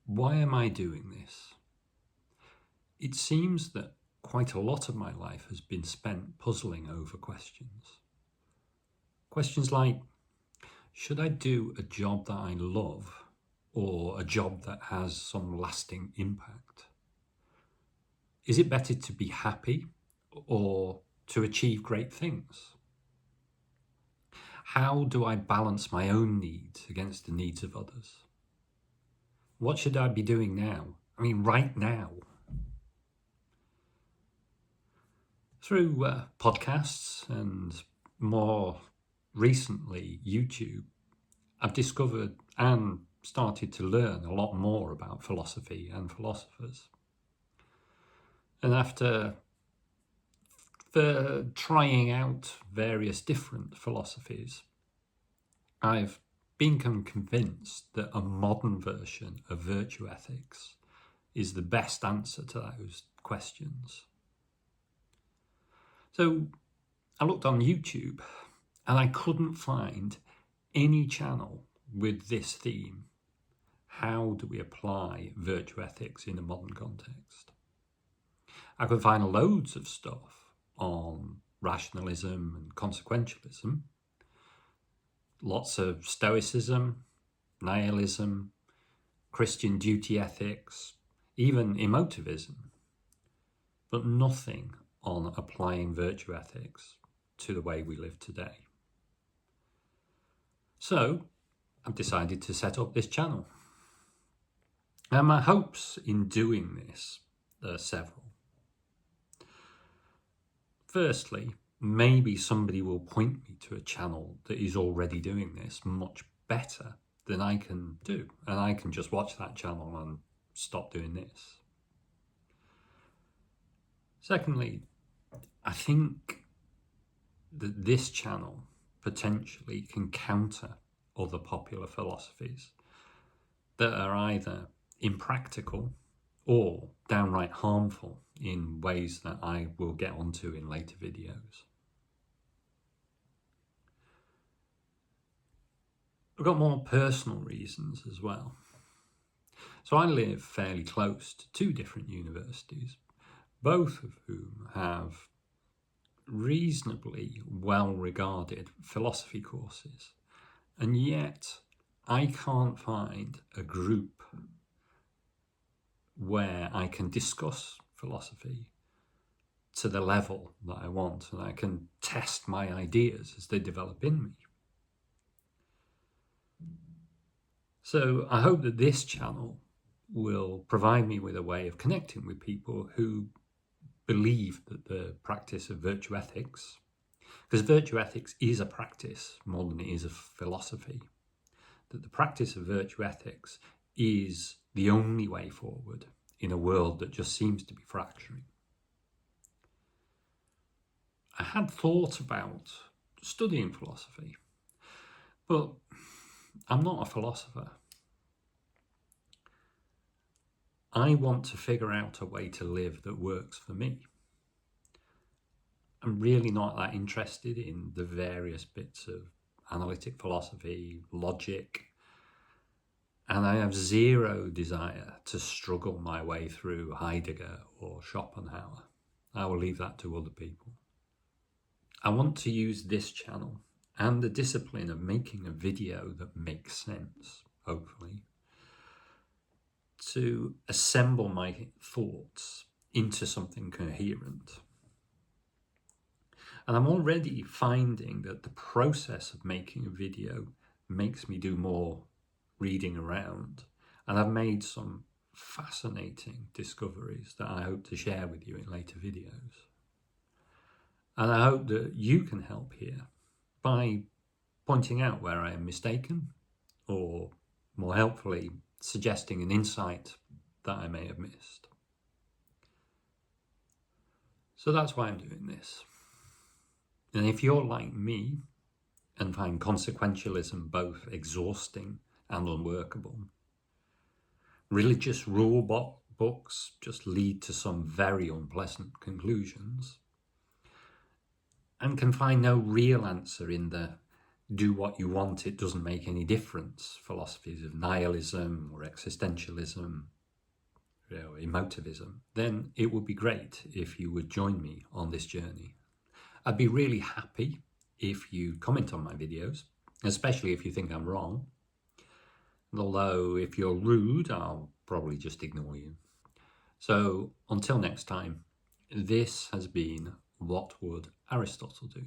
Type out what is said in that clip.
Why am I doing this? It seems that quite a lot of my life has been spent puzzling over questions. Questions like, should I do a job that I love or a job that has some lasting impact? Is it better to be happy or to achieve great things? How do I balance my own needs against the needs of others? What should I be doing now? I mean, right now. Through podcasts and more recently YouTube, I've discovered and started to learn a lot more about philosophy and philosophers. And after trying out various different philosophies, I've become convinced that a modern version of virtue ethics is the best answer to those questions. So I looked on YouTube and I couldn't find any channel with this theme. How do we apply virtue ethics in a modern context? I could find loads of stuff on rationalism and consequentialism, lots of stoicism, nihilism, Christian duty ethics, even emotivism, but nothing on applying virtue ethics to the way we live today. So I've decided to set up this channel. And my hopes in doing this are several. Firstly, maybe somebody will point me to a channel that is already doing this much better than I can do, and I can just watch that channel and stop doing this. Secondly, I think that this channel potentially can counter other popular philosophies that are either impractical or downright harmful in ways that I will get onto in later videos. I've got more personal reasons as well. So I live fairly close to two different universities, both of whom have reasonably well-regarded philosophy courses, and yet I can't find a group where I can discuss philosophy to the level that I want, and I can test my ideas as they develop in me. So I hope that this channel will provide me with a way of connecting with people who believe that the practice of virtue ethics, because virtue ethics is a practice more than it is a philosophy, that the practice of virtue ethics is the only way forward in a world that just seems to be fracturing. I had thought about studying philosophy, but I'm not a philosopher. I want to figure out a way to live that works for me. I'm really not that interested in the various bits of analytic philosophy, logic, and I have zero desire to struggle my way through Heidegger or Schopenhauer. I will leave that to other people. I want to use this channel and the discipline of making a video that makes sense, hopefully, to assemble my thoughts into something coherent. And I'm already finding that the process of making a video makes me do more reading around, and I've made some fascinating discoveries that I hope to share with you in later videos. And I hope that you can help here by pointing out where I am mistaken, or more helpfully, suggesting an insight that I may have missed. So that's why I'm doing this. And if you're like me and find consequentialism both exhausting and unworkable, religious rule books just lead to some very unpleasant conclusions, and can find no real answer in the do what you want, it doesn't make any difference, philosophies of nihilism or existentialism, emotivism, then it would be great if you would join me on this journey. I'd be really happy if you comment on my videos, especially if you think I'm wrong. Although if you're rude, I'll probably just ignore you. So until next time, this has been What Would Aristotle Do?